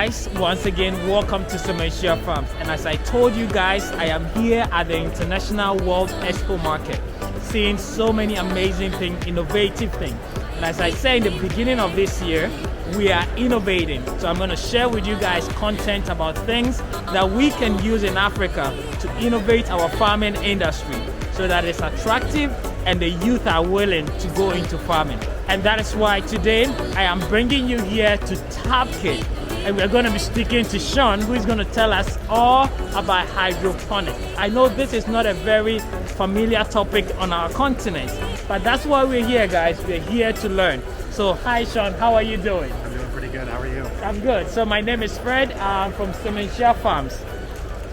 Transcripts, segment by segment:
guys, once again welcome to Achimota Farms, and as I told you guys, I am here at the International World Expo Market seeing so many amazing things, innovative things. And as I said in the beginning of this year, we are innovating. So I'm going to share with you guys content about things that we can use in Africa to innovate our farming industry so that it's attractive and the youth are willing to go into farming. And that is why today I am bringing you here to TAPKIT, and we're going to be speaking to Sean, who is going to tell us all about hydroponic. I know this is not a very familiar topic on our continent, but that's why we're here, guys. We're here to learn. So hi Sean, how are you doing? I'm doing pretty good. How are you? I'm good. So my name is Fred. I'm from Achimota Farms.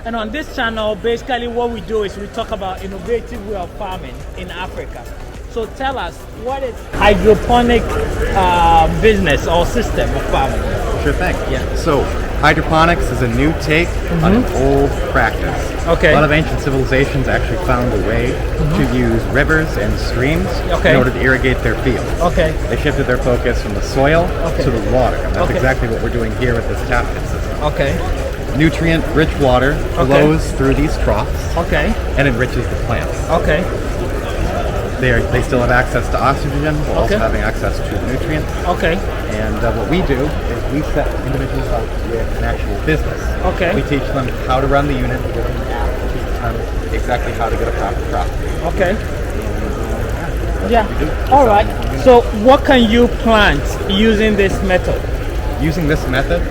And on this channel, basically what we do is we talk about innovative way of farming in Africa. So tell us, what is hydroponic business or system of farming? Sure thing. Yeah. So hydroponics is a new take on an old practice. Okay. A lot of ancient civilizations actually found a way to use rivers and streams in order to irrigate their fields. Okay. They shifted their focus from the soil to the water. And that's exactly what we're doing here with this TAPKIT system. Okay. Nutrient-rich water flows through these troughs and enriches the plants. Okay. They still have access to oxygen while also having access to nutrients. Okay. And what we do is we set individuals up with an actual business. Okay. We teach them how to run the unit, we give them an app, we teach them exactly how to get a proper crop. Okay. Yeah. All right. So what can you plant using this method? Using this method,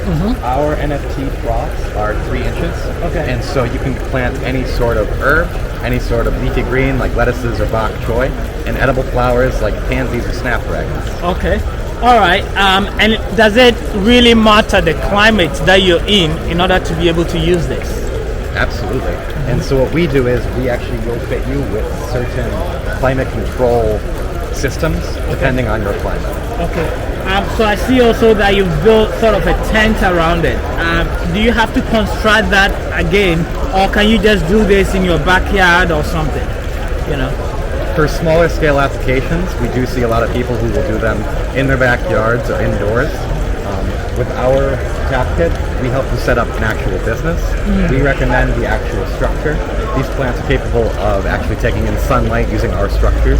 our NFT troughs are 3 inches. Okay. And so you can plant any sort of herb, any sort of leafy green like lettuces or bok choy, and edible flowers like pansies or snapdragons. Okay. All right. And does it really matter the climate that you're in order to be able to use this? Absolutely. And so what we do is we actually will fit you with certain climate control systems depending on your climate. Okay. So I see also that you've built sort of a tent around it. Do you have to construct that again, or can you just do this in your backyard or something? You know. For smaller scale applications, we do see a lot of people who will do them in their backyards or indoors. With our TAPKIT, we help you set up an actual business. We recommend the actual structure. These plants are capable of actually taking in sunlight using our structures.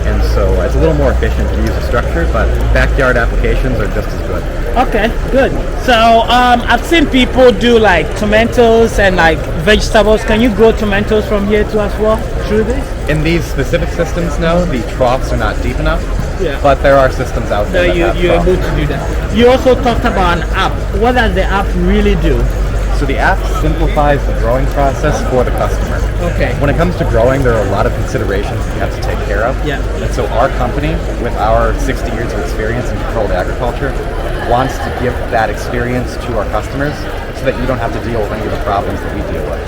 And so it's a little more efficient to use a structure, but backyard applications are just as good. Okay, good. So I've seen people do like tomatoes and like vegetables. Can you grow tomatoes from here too as well through this? In these specific systems, no, the troughs are not deep enough. Yeah. But there are systems out there that you're able to do that. You also talked about an app. What does the app really do? So the app simplifies the growing process for the customer. Okay. When it comes to growing, there are a lot of considerations you have to take care of. Yeah. And so our company, with our 60 years of experience in controlled agriculture, wants to give that experience to our customers so that you don't have to deal with any of the problems that we deal with.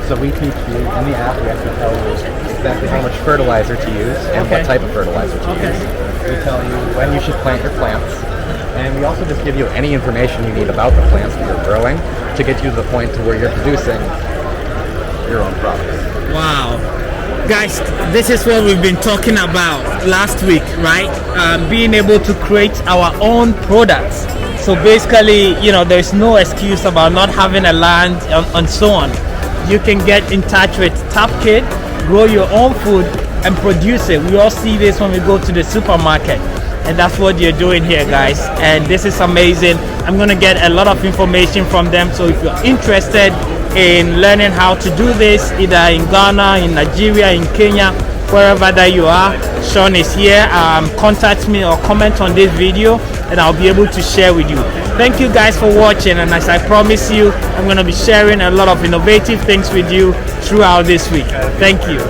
So we teach you, in the app, we actually tell you exactly how much fertilizer to use and what type of fertilizer to use. We tell you when you should plant your plants. And we also just give you any information you need about the plants that you're growing to get you to the point to where you're producing your own products. Wow. Guys, this is what we've been talking about last week, right? Being able to create our own products. So basically, you know, there's no excuse about not having a land and so on. You can get in touch with TAPKIT, grow your own food and produce it. We all see this when we go to the supermarket. And that's what you're doing here, guys, and this is amazing. I'm gonna get a lot of information from them, so if you're interested in learning how to do this, either in Ghana, in Nigeria, in Kenya, wherever that you are, Sean is here. Contact me or comment on this video and I'll be able to share with you. Thank you guys for watching, and as I promise you, I'm gonna be sharing a lot of innovative things with you throughout this week. Thank you.